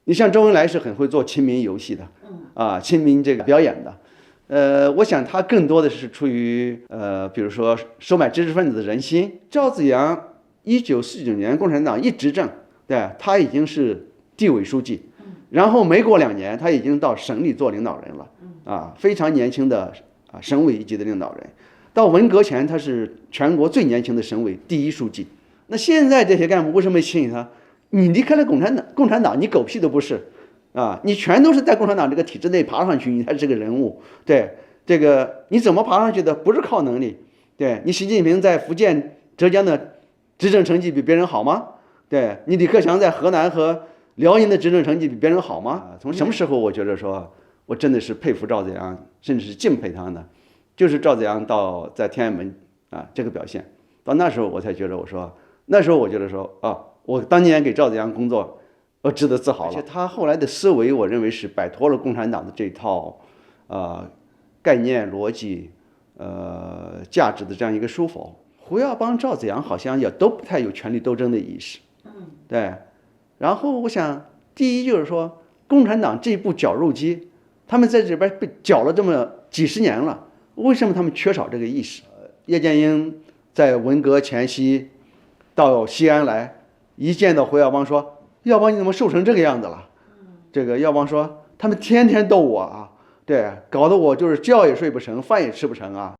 你像周恩来是很会做亲民游戏的，亲民这个表演的。我想他更多的是出于比如说收买知识分子的人心。赵紫阳1949年共产党一执政，对，他已经是地委书记，然后没过2年，他已经到省里做领导人了，非常年轻的省委一级的领导人。到文革前，他是全国最年轻的省委第1书记。那现在这些干部为什么吸引他？你离开了共产党，你狗屁都不是。你全都是在共产党这个体制内爬上去，你才是这个人物。对，这个你怎么爬上去的？不是靠能力。对，你习近平在福建、浙江的执政成绩比别人好吗？对，你李克强在河南和辽宁的执政成绩比别人好吗？从什么时候我觉得说我真的是佩服赵紫阳，甚至是敬佩他呢？就是赵紫阳到在天安门这个表现，到那时候我才觉得那时候我觉得我当年给赵紫阳工作。我值得自豪了。而且他后来的思维，我认为是摆脱了共产党的这套概念、逻辑、价值的这样一个书否。胡耀邦、赵紫阳好像也都不太有权力斗争的意识。对。然后我想，第一就是说，共产党这部绞肉机，他们在这边被绞了这么几十年了，为什么他们缺少这个意识？叶剑英在文革前夕到西安来，一见到胡耀邦说。耀邦你怎么瘦成这个样子了？这个耀邦说他们天天逗我对，搞得我就是觉也睡不成，饭也吃不成啊。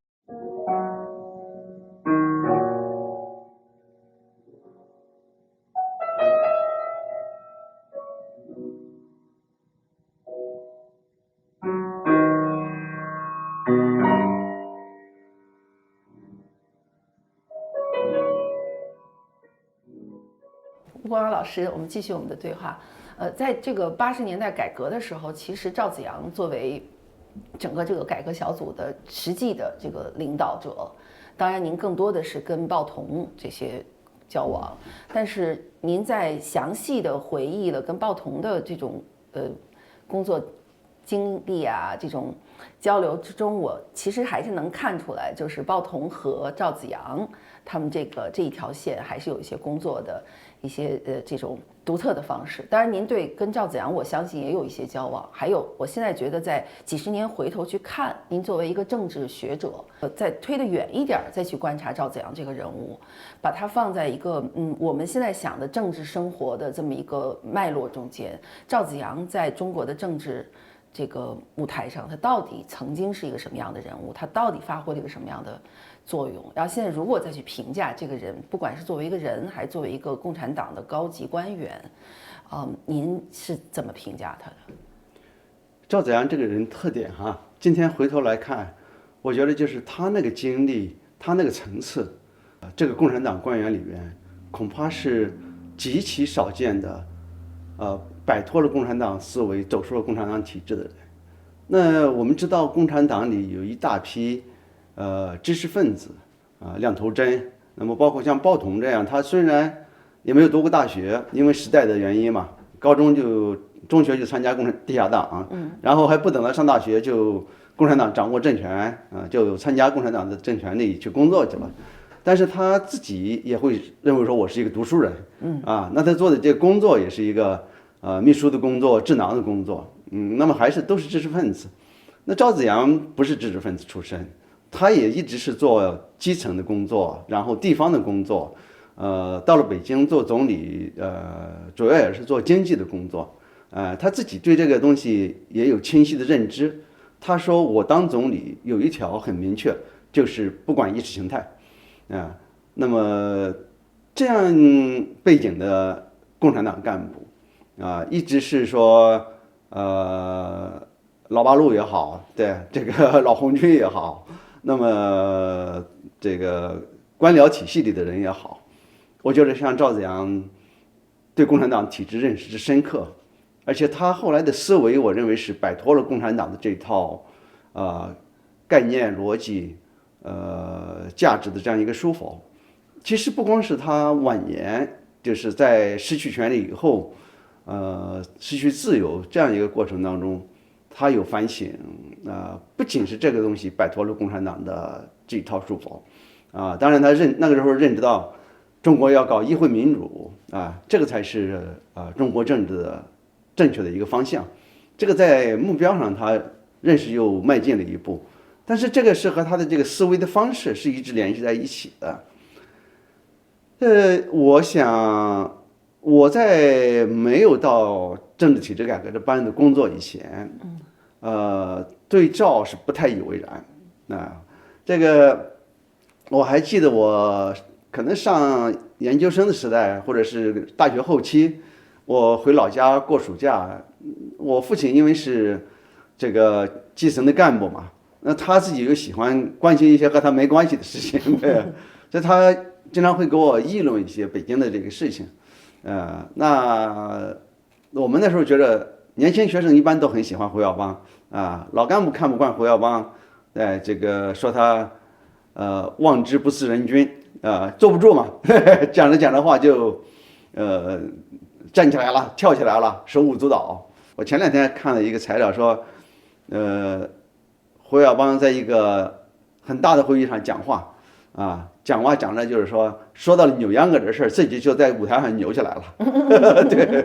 吴光老师，我们继续我们的对话。在这个80年代改革的时候，其实赵紫阳作为整个这个改革小组的实际的这个领导者，当然您更多的是跟鲍同这些交往，但是您在详细的回忆了跟鲍同的这种工作经历这种交流之中，我其实还是能看出来，就是鲍同和赵紫阳他们这一条线还是有一些工作的一些这种独特的方式。当然您对跟赵紫阳我相信也有一些交往，还有我现在觉得在几十年回头去看，您作为一个政治学者，再推得远一点再去观察赵紫阳这个人物，把它放在一个我们现在想的政治生活的这么一个脉络中间，赵紫阳在中国的政治这个舞台上，他到底曾经是一个什么样的人物？他到底发挥了一个什么样的作用？然后现在如果再去评价这个人，不管是作为一个人，还是作为一个共产党的高级官员，您是怎么评价他的？赵紫阳这个人特点今天回头来看，我觉得就是他那个经历，他那个层次，这个共产党官员里面恐怕是极其少见的，摆脱了共产党思维，走出了共产党体制的人。那我们知道，共产党里有一大批知识分子亮头针。那么包括像鲍同这样，他虽然也没有读过大学，因为时代的原因嘛，中学就参加地下党然后还不等他上大学就共产党掌握政权就参加共产党的政权里去工作去了。但是他自己也会认为说我是一个读书人那他做的这个工作也是一个秘书的工作、智囊的工作那么还是都是知识分子。那赵紫阳不是知识分子出身，他也一直是做基层的工作，然后地方的工作到了北京做总理主要也是做经济的工作他自己对这个东西也有清晰的认知。他说我当总理有一条很明确，就是不管意识形态那么这样背景的共产党干部一直是说老八路也好，对这个老红军也好，那么这个官僚体系里的人也好，我觉得像赵紫阳对共产党体制认识之深刻，而且他后来的思维，我认为是摆脱了共产党的这套概念、逻辑、价值的这样一个书否。其实不光是他晚年，就是在失去权利以后，失去自由这样一个过程当中，他有反省不仅是这个东西摆脱了共产党的这一套书否当然他那个时候认知到中国要搞议会民主这个才是中国政治的正确的一个方向。这个在目标上他认识又迈进了一步，但是这个是和他的这个思维的方式是一直联系在一起的。我想我在没有到政治体制改革的班子工作以前，对赵是不太以为然啊。这个我还记得，我可能上研究生的时代，或者是大学后期，我回老家过暑假，我父亲因为是这个基层的干部嘛，那他自己又喜欢关心一些和他没关系的事情，对，所以他经常会给我议论一些北京的这个事情。那我们那时候觉得年轻学生一般都很喜欢胡耀邦啊，老干部看不惯胡耀邦，这个说他望之不似人君啊，坐不住嘛，讲着话就站起来了，跳起来了，手舞足蹈。我前2天看了一个材料说，胡耀邦在一个很大的会议上讲话啊，讲着就是说到了扭秧歌的事儿，自己就在舞台上扭起来了，对，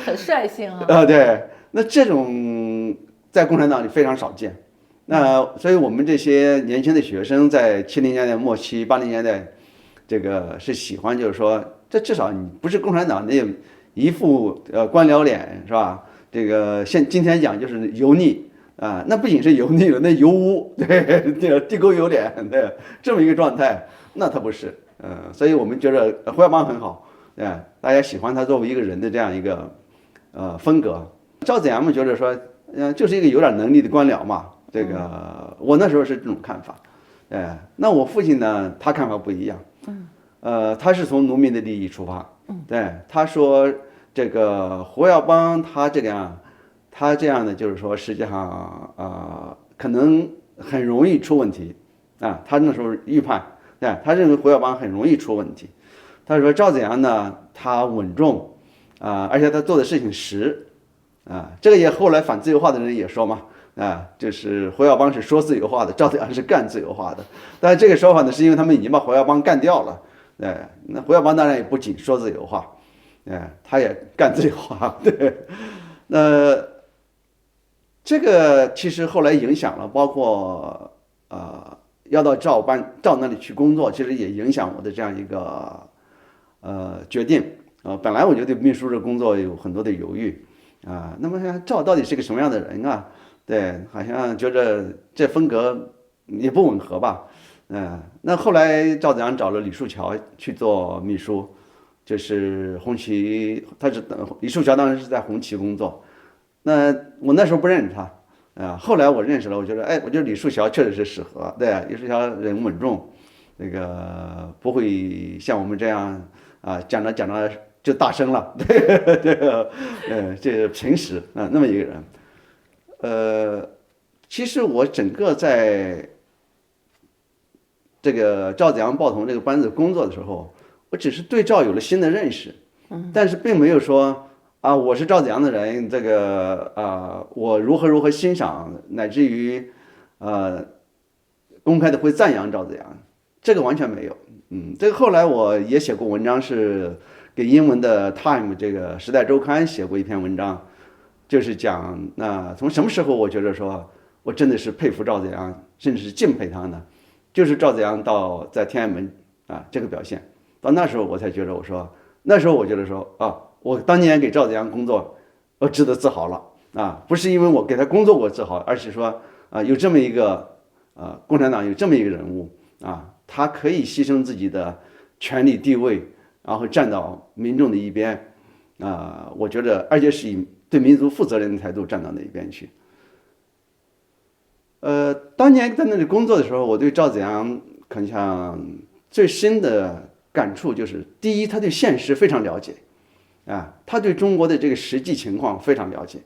很率性啊。对，那这种在共产党里非常少见。那所以我们这些年轻的学生在70年代末期、80年代，这个是喜欢，就是说，这至少你不是共产党那一副官僚脸是吧？这个今天讲就是油腻啊，那不仅是油腻了，那油污，对，这个地沟油脸，对，这么一个状态，那他不是，所以我们觉得胡耀邦很好，大家喜欢他作为一个人的这样一个风格。赵子阳们觉得说，就是一个有点能力的官僚嘛，这个我那时候是这种看法，那我父亲呢，他看法不一样，他是从农民的利益出发，对，他说这个胡耀邦他这样的就是说，实际上可能很容易出问题啊，他那时候预判，他认为胡耀邦很容易出问题，他说赵子阳呢，他稳重而且他做的事情实这个也后来反自由化的人也说嘛。就是胡耀邦是说自由化的，赵子阳是干自由化的。但是这个说法呢，是因为他们已经把胡耀邦干掉了。那胡耀邦当然也不仅说自由化，他也干自由化。对，那这个其实后来影响了，包括要到赵那里去工作，其实也影响我的这样一个决定。本来我就对秘书这工作有很多的犹豫那么赵到底是个什么样的人啊？对，好像觉得这风格也不吻合吧，那后来赵子阳找了李树桥去做秘书，就是红旗，李树桥当时是在红旗工作，那我那时候不认识他，后来我认识了，我觉得李树桥确实是适合，对，李树桥人稳重，那个不会像我们这样讲着就大声了，对，这个平时那么一个人。其实我整个在这个赵子阳报童这个班子工作的时候，我只是对赵有了新的认识，但是并没有说我是赵子阳的人，这个我如何欣赏，乃至于公开的会赞扬赵子阳，这个完全没有。这个后来我也写过文章，是给英文的 Time 这个时代周刊写过一篇文章。就是讲从什么时候我觉得说我真的是佩服赵子阳，甚至是敬佩他呢？就是赵子阳在天安门这个表现，到那时候我才觉得那时候我觉得说我当年给赵子阳工作，我值得自豪了不是因为我给他工作过自豪，而是说有这么一个共产党有这么一个人物他可以牺牲自己的权力地位，然后站到民众的一边我觉得而且是以对民族负责任的态度站到那一边去。当年在那里工作的时候，我对赵子阳可能像最深的感触就是，第一，他对现实非常了解，他对中国的这个实际情况非常了解，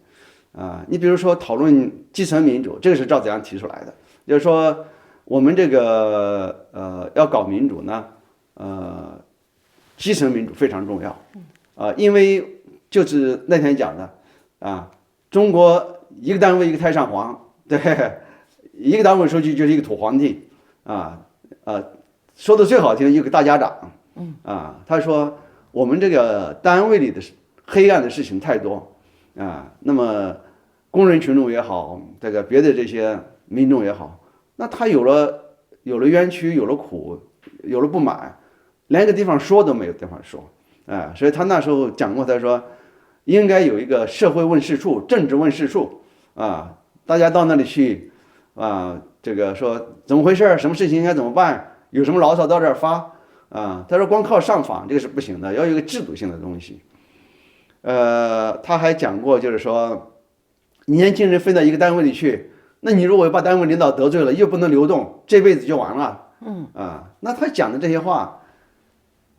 你比如说讨论基层民主，这个是赵子阳提出来的，就是说我们这个要搞民主呢，基层民主非常重要，因为就是那天讲的。中国一个单位一个太上皇，对，一个党委书记就是一个土皇帝，说的最好听一个大家长，他说我们这个单位里的黑暗的事情太多，那么工人群众也好，这个别的这些民众也好，那他有了冤屈，有了苦，有了不满，连个地方说都没有地方说，所以他那时候讲过，他说应该有一个社会问事处，政治问事处，大家到那里去，这个说怎么回事，什么事情应该怎么办，有什么牢骚到这儿发，他说光靠上访这个是不行的，要有一个制度性的东西。他还讲过，就是说年轻人分到一个单位里去，那你如果把单位领导得罪了，又不能流动，这辈子就完了。那他讲的这些话，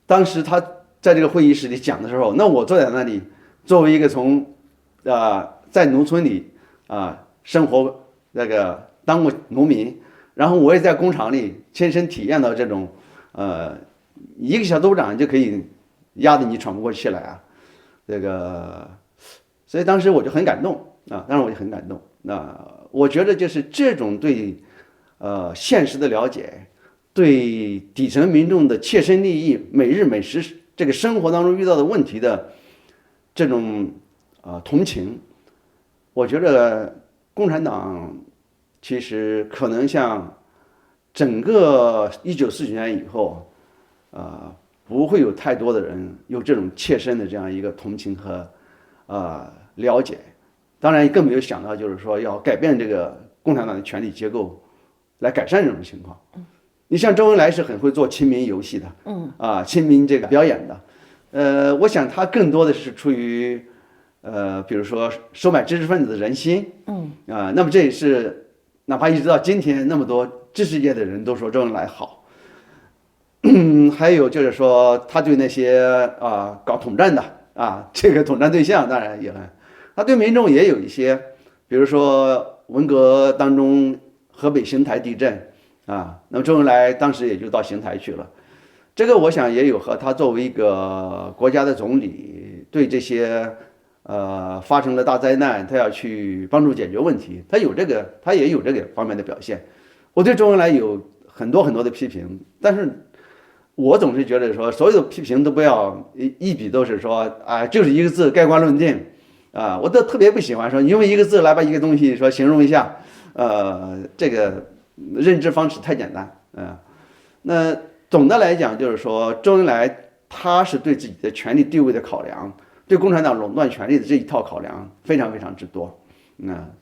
当时他在这个会议室里讲的时候，那我坐在那里，作为一个从在农村里生活那个当过农民，然后我也在工厂里亲身体验到这种一个小组长就可以压得你喘不过气来这个，所以当时我就很感动当时我就很感动。我觉得就是这种对现实的了解，对底层民众的切身利益、每日每时这个生活当中遇到的问题的这种同情，我觉得共产党其实可能像整个1949年以后不会有太多的人有这种切身的这样一个同情和了解，当然更没有想到就是说要改变这个共产党的权力结构，来改善这种情况。你像周恩来是很会做亲民游戏的，亲民这个表演的，我想他更多的是出于比如说收买知识分子的人心，那么这也是哪怕一直到今天那么多知识界的人都说周恩来好。还有就是说，他对那些搞统战的这个统战对象，当然也很，他对民众也有一些，比如说文革当中河北邢台地震那么周恩来当时也就到邢台去了，这个我想也有和他作为一个国家的总理，对这些发生了大灾难，他要去帮助解决问题，他也有这个方面的表现。我对周恩来有很多很多的批评，但是我总是觉得说，所有的批评都不要一笔都是说就是一个字盖棺论定我都特别不喜欢说因为一个字来把一个东西说形容一下，这个认知方式太简单那总的来讲就是说，周恩来他是对自己的权力地位的考量，对共产党垄断权力的这一套考量非常非常之多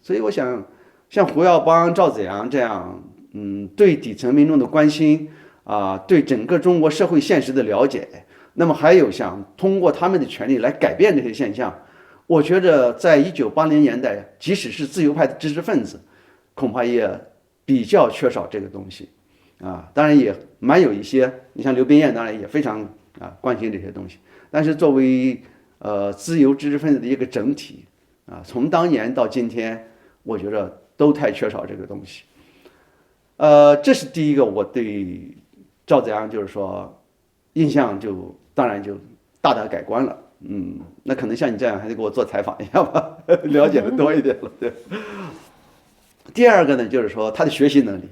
所以我想像胡耀邦、赵紫阳这样对底层民众的关心对整个中国社会现实的了解，那么还有想通过他们的权利来改变这些现象，我觉得在1980年代，即使是自由派的知识分子，恐怕也比较缺少这个东西当然也蛮有一些，你像刘宾彦当然也非常关心这些东西，但是作为自由知识分子的一个整体从当年到今天，我觉得都太缺少这个东西。这是第一个我对赵紫阳就是说印象当然就大大改观了。那可能像你这样还得给我做采访一下吧，了解的多一点了。对。第二个呢，就是说他的学习能力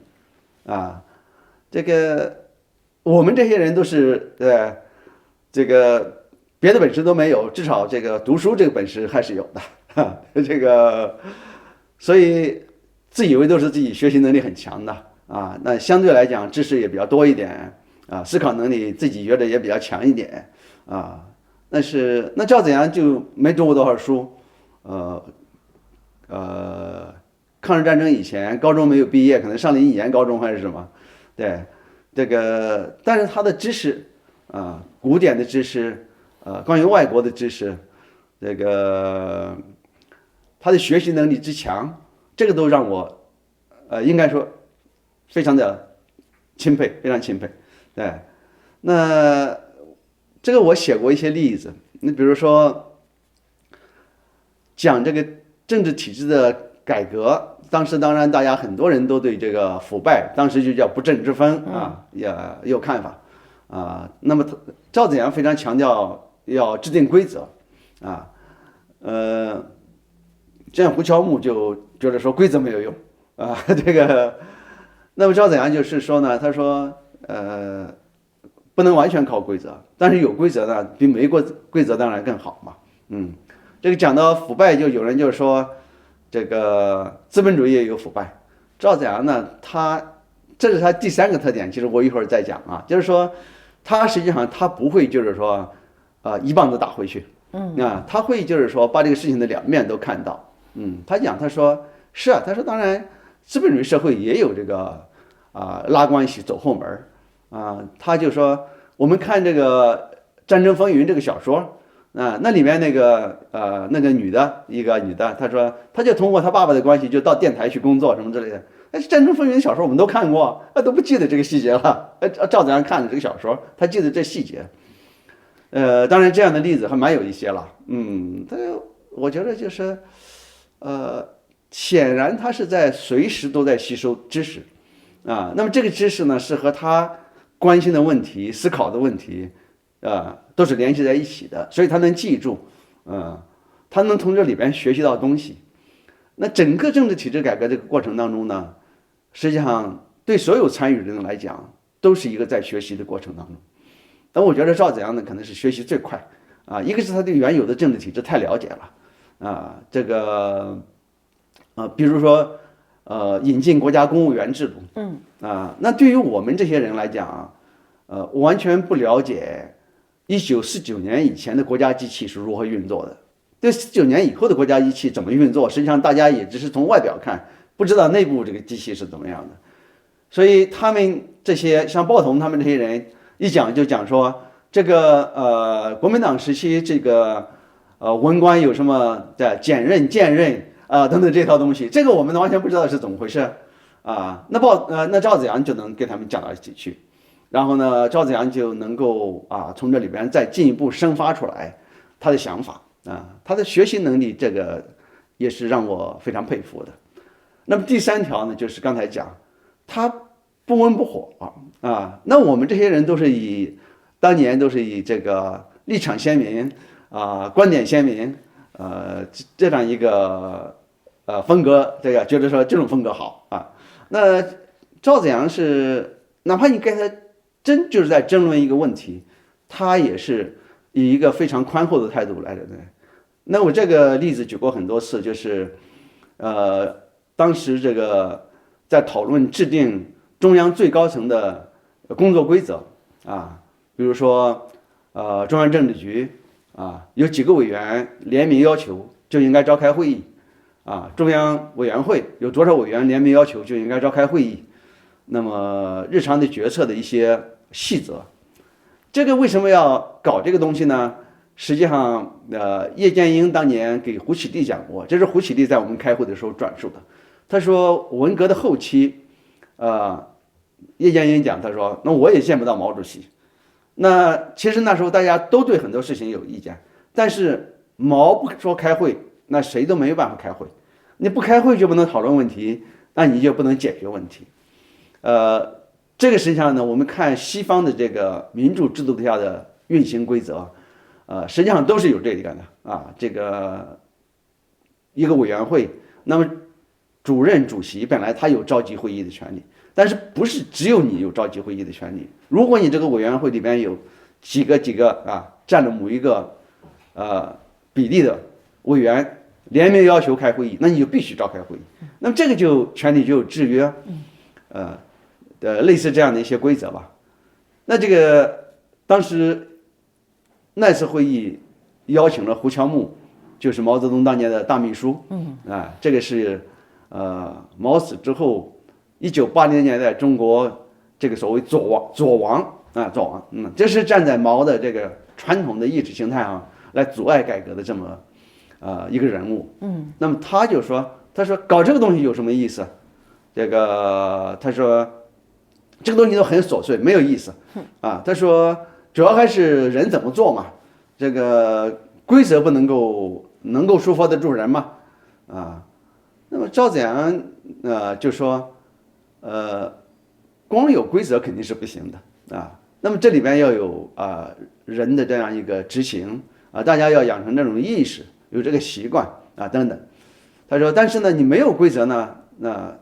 这个我们这些人都是这个别的本事都没有，至少这个读书这个本事还是有的这个所以自以为都是自己学习能力很强的那相对来讲知识也比较多一点思考能力自己觉得也比较强一点但是那赵紫阳就没读过多少书，抗日战争以前高中没有毕业，可能上了一年高中还是什么，对这个，但是他的知识古典的知识关于外国的知识，这个他的学习能力之强，这个都让我应该说非常的钦佩，非常钦佩。对，那这个我写过一些例子，你比如说讲这个政治体制的改革，当时当然大家很多人都对这个腐败，当时就叫不正之风也有看法那么赵紫阳非常强调要制定规则这样胡乔木就觉得说规则没有用这个，那么赵紫阳就是说呢，他说不能完全靠规则，但是有规则呢，比没规则当然更好嘛。这个讲到腐败，就有人就说这个资本主义也有腐败。赵子阳呢，这是他第三个特点，其实我一会儿再讲啊，就是说他实际上他不会就是说一棒子打回去，他会就是说把这个事情的两面都看到，他说是啊，他说当然资本主义社会也有这个拉关系走后门他就说我们看这个《战争风云》这个小说那里面那个一个女的，她说她就通过她爸爸的关系就到电台去工作什么之类的。《战争风云》小说我们都看过，都不记得这个细节了。赵子阳看了这个小说，他记得这细节。当然这样的例子还蛮有一些了。我觉得就是显然他是在随时都在吸收知识那么这个知识呢是和他关心的问题、思考的问题都是联系在一起的，所以他能记住，他能从这里边学习到东西。那整个政治体制改革这个过程当中呢，实际上对所有参与的人来讲，都是一个在学习的过程当中。但我觉得赵子阳呢，可能是学习最快一个是他对原有的政治体制太了解了这个比如说引进国家公务员制度，那对于我们这些人来讲完全不了解1949年以前的国家机器是如何运作的。对49年以后的国家机器怎么运作，实际上大家也只是从外表看，不知道内部这个机器是怎么样的。所以他们这些像鲍同他们这些人一讲就讲说这个国民党时期这个文官有什么的检任、荐任等等这套东西，这个我们完全不知道是怎么回事那赵子阳就能跟他们讲到一起去，然后呢，赵子阳就能够从这里边再进一步生发出来他的想法他的学习能力，这个也是让我非常佩服的。那么第三条呢，就是刚才讲他不温不火那我们这些人当年都是以这个立场鲜明观点鲜明这样一个风格，这个觉得说这种风格好那赵子阳是哪怕你跟他就是在争论一个问题，他也是以一个非常宽厚的态度来的。那我这个例子举过很多次，就是当时这个在讨论制定中央最高层的工作规则比如说中央政治局有几个委员联名要求就应该召开会议中央委员会有多少委员联名要求就应该召开会议，那么日常的决策的一些细则，这个为什么要搞这个东西呢？实际上叶剑英当年给胡启立讲过，这是胡启立在我们开会的时候转述的。他说文革的后期叶剑英讲，他说那我也见不到毛主席。那其实那时候大家都对很多事情有意见，但是毛不说开会，那谁都没有办法开会。你不开会就不能讨论问题，那你就不能解决问题。这个实际上呢，我们看西方的这个民主制度下的运行规则实际上都是有这个的这个一个委员会，那么主任主席本来他有召集会议的权利，但是不是只有你有召集会议的权利。如果你这个委员会里边有几个占了某一个比例的委员联名要求开会议，那你就必须召开会议。那么这个权利就有制约类似这样的一些规则吧。那这个当时那次会议邀请了胡乔木，就是毛泽东当年的大秘书这个是毛死之后1980年代中国这个所谓左王这是站在毛的这个传统的意识形态上来阻碍改革的这么一个人物那么他说搞这个东西有什么意思？这个他说这个东西都很琐碎，没有意思他说主要还是人怎么做嘛，这个规则不能够束缚得住人嘛那么赵子阳就说光有规则肯定是不行的那么这里边要有人的这样一个执行大家要养成这种意识，有这个习惯等等。他说但是呢你没有规则呢，那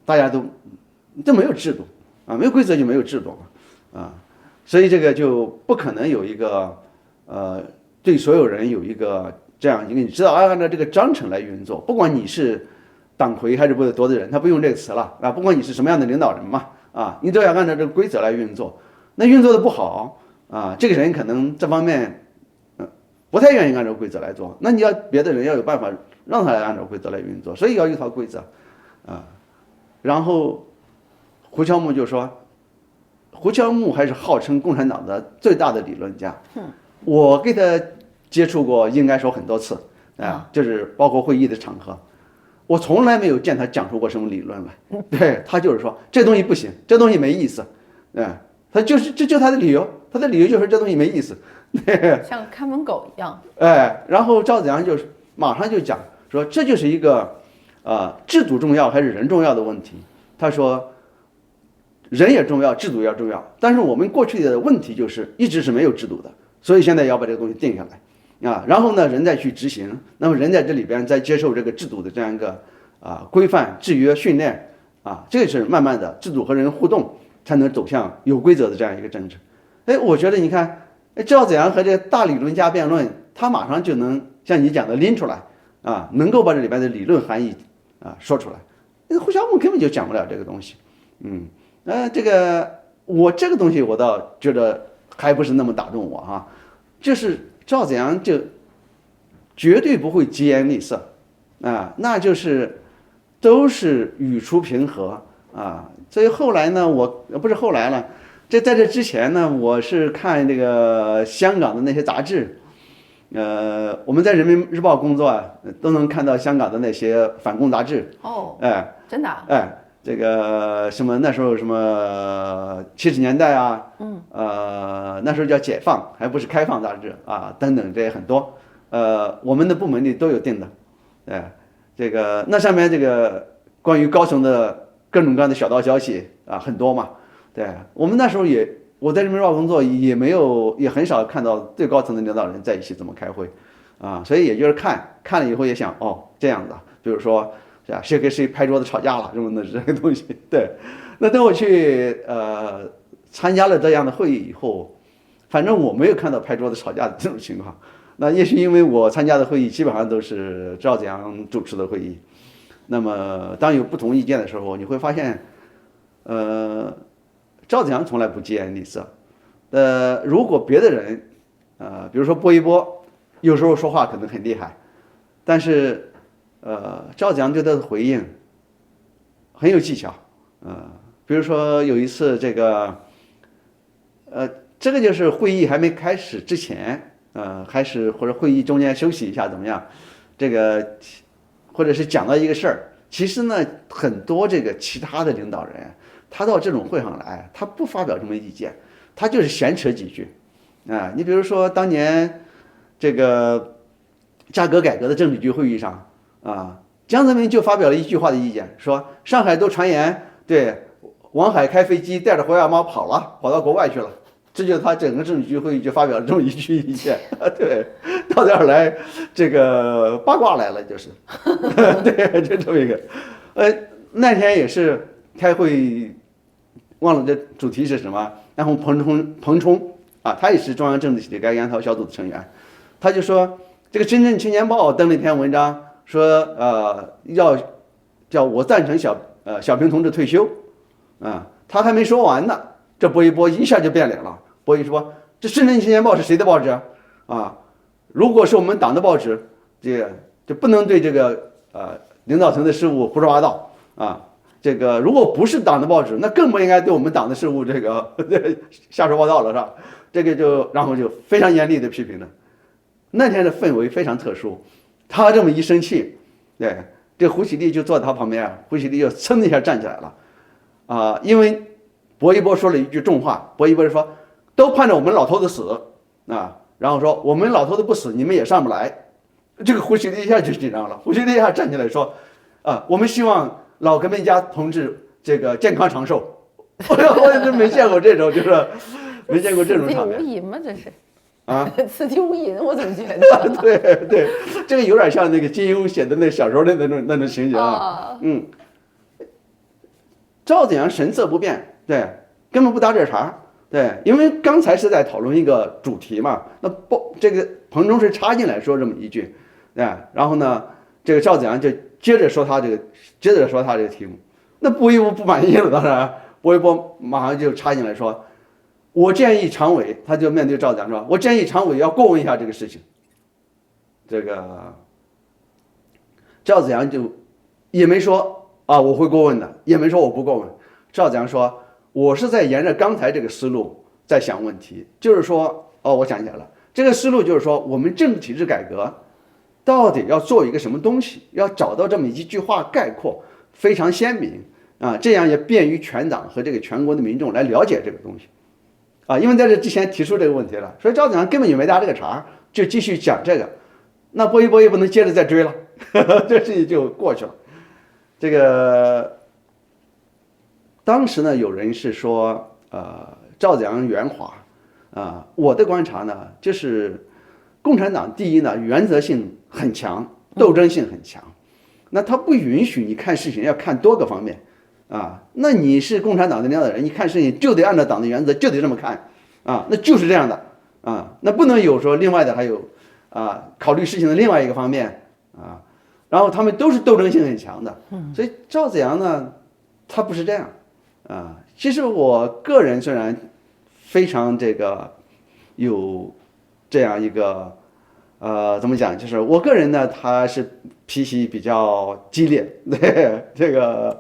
大家都没有制度没有规则就没有制度所以这个就不可能有一个对所有人有一个这样一个，你知道按照这个章程来运作，不管你是党魁还是部队多的人，他不用这个词了啊，不管你是什么样的领导人嘛啊，你都要按照这个规则来运作。那运作的不好啊，这个人可能这方面不太愿意按照规则来做，那你要别的人要有办法让他来按照规则来运作，所以要有一套规则啊。然后胡乔木就说，胡乔木还是号称共产党的最大的理论家，我跟他接触过，应该说很多次啊，就是包括会议的场合，我从来没有见他讲出过什么理论来。对，他就是说这东西不行，这东西没意思，他就是这就他的理由，他的理由就是这东西没意思，像看门狗一样。然后赵子阳就马上就讲说，这就是一个制度重要还是人重要的问题。他说人也重要，制度也重要，但是我们过去的问题就是一直是没有制度的，所以现在要把这个东西定下来啊，然后呢人再去执行，那么人在这里边再接受这个制度的这样一个规范、制约、训练啊，这个是慢慢的制度和人互动才能走向有规则的这样一个政治。我觉得你看赵子阳和这个大理论家辩论，他马上就能像你讲的拎出来啊，能够把这里边的理论含义说出来。那胡乔木根本就讲不了这个东西，这个我这个东西我倒觉得还不是那么打动我哈，就是赵子阳就绝对不会疾言厉色那就是都是语出平和所以后来呢，我不是后来了，在这之前呢，我是看这个香港的那些杂志，我们在人民日报工作都能看到香港的那些反共杂志真的这个什么那时候什么70年代那时候叫解放，还不是开放杂志等等，这也很多，我们的部门里都有订的，这个那上面这个关于高层的各种各样的小道消息很多嘛，对我们那时候我在人民日报工作也很少看到最高层的领导人在一起怎么开会所以也就是看了以后也想这样的，比如说谁跟谁拍桌子吵架了什么的这个东西。对，那等我去参加了这样的会议以后，反正我没有看到拍桌子吵架的这种情况。那也许因为我参加的会议基本上都是赵子阳主持的会议，那么当有不同意见的时候，你会发现赵子阳从来不疾言厉色，如果别的人比如说波一波有时候说话可能很厉害，但是赵子阳对他的回应很有技巧，比如说有一次这个就是会议还没开始之前，开始或者会议中间休息一下怎么样，这个或者是讲到一个事儿，其实呢很多这个其他的领导人，他到这种会上来，他不发表什么意见，他就是闲扯几句，你比如说当年这个价格改革的政治局会议上。江泽民就发表了一句话的意见，说上海都传言对王海开飞机带着活鸭猫跑到国外去了，这就是他整个政治局会议就发表了这么一句意见。对，到这儿来这个八卦来了，就是对，就这么一个。那天也是开会，忘了这主题是什么，然后彭冲他也是中央政治体制改革研讨小组的成员，他就说这个《深圳青年报》登了一篇文章。说要叫我赞成小平同志退休，他还没说完呢，这波一波一下就变脸了。波一说这《深圳青年报》是谁的报纸如果是我们党的报纸，这个就不能对这个领导层的事务胡说八道这个如果不是党的报纸，那更不应该对我们党的事务这个瞎说八道了，是吧？这个然后就非常严厉的批评了。那天的氛围非常特殊。他这么一生气，对，这胡喜立就坐在他旁边，胡喜立就噌的一下站起来了，因为薄一波说了一句重话，薄一波就说都盼着我们老头子死然后说我们老头子不死，你们也上不来。这个胡喜立一下就紧张了，胡喜立一下站起来说，我们希望老革命家同志这个健康长寿。我也没见过这种，就是没见过这种场面。无垠吗？这是。此地无银，我怎么觉得？对，这个有点像那个金庸写的那小时候的那种情节赵子阳神色不变，对，根本不搭这茬，对，因为刚才是在讨论一个主题嘛，那这个彭中是插进来说这么一句，然后呢，这个赵子阳就接着说他这个题目，那薄一波不满意了，当然薄一波马上就插进来说，我建议常委，他就面对赵子阳说，我建议常委要过问一下这个事情。这个赵子阳就也没说啊我会过问的，也没说我不过问。赵子阳说，我是在沿着刚才这个思路在想问题，就是说，我想起来了，这个思路就是说，我们政治体制改革到底要做一个什么东西，要找到这么一句话概括，非常鲜明啊，这样也便于全党和这个全国的民众来了解这个东西啊。因为在这之前提出这个问题了，所以赵子阳根本就没搭这个茬，就继续讲这个。那波一波也不能接着再追了，这事情就过去了。这个当时呢，有人是说，赵子阳圆滑啊，我的观察呢，就是共产党第一呢，原则性很强，斗争性很强，那他不允许你看事情要看多个方面啊。那你是共产党的领导人，你看事情就得按照党的原则，就得这么看啊，那就是这样的啊，那不能有说另外的还有。考虑事情的另外一个方面啊，然后他们都是斗争性很强的，所以赵子阳呢，他不是这样啊。其实我个人虽然非常这个有这样一个怎么讲，就是我个人呢，他是脾气比较激烈，对这个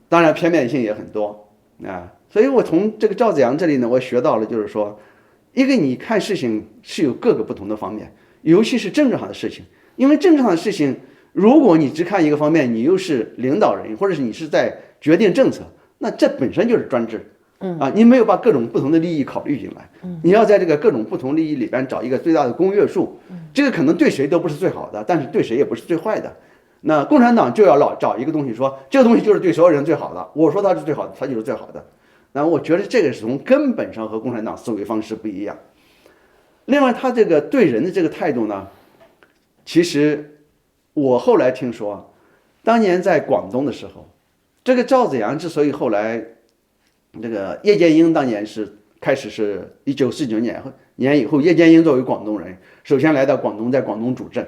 当然片面性也很多啊，所以我从这个赵子阳这里呢，我学到了就是说。一个你看事情是有各个不同的方面，尤其是政治上的事情，因为政治上的事情，如果你只看一个方面，你又是领导人，或者是你是在决定政策，那这本身就是专制，你没有把各种不同的利益考虑进来，你要在这个各种不同利益里边找一个最大的公约数，这个可能对谁都不是最好的，但是对谁也不是最坏的。那共产党就要老找一个东西说，这个东西就是对所有人最好的，我说它是最好的，它就是最好的。那我觉得这个是从根本上和共产党思维方式不一样。另外，他这个对人的这个态度呢，其实我后来听说，当年在广东的时候，这个赵子阳之所以后来这个叶剑英当年是开始是1949年以后，叶剑英作为广东人，首先来到广东，在广东主政，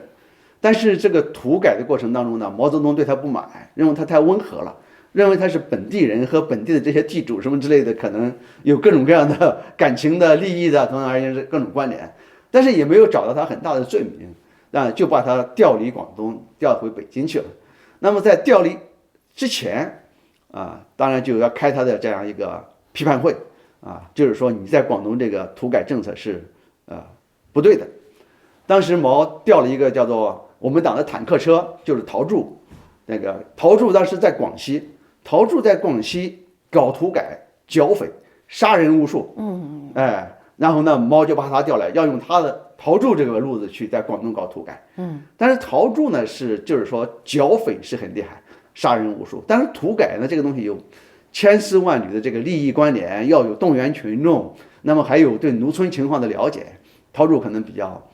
但是这个土改的过程当中呢，毛泽东对他不满，认为他太温和了。认为他是本地人和本地的这些地主什么之类的，可能有各种各样的感情的利益的，同而言是各种关联，但是也没有找到他很大的罪名，就把他调离广东，调回北京去了。那么在调离之前当然就要开他的这样一个批判会就是说你在广东这个土改政策是不对的。当时毛调了一个叫做我们党的坦克车，就是陶铸，那个陶铸当时在广西。陶铸在广西搞土改、剿匪、杀人无数，然后呢，毛就把他调来，要用他的陶铸这个路子去在广东搞土改，但是陶铸呢就是说剿匪是很厉害，杀人无数，但是土改呢这个东西有千丝万缕的这个利益关联，要有动员群众，那么还有对农村情况的了解，陶铸可能比较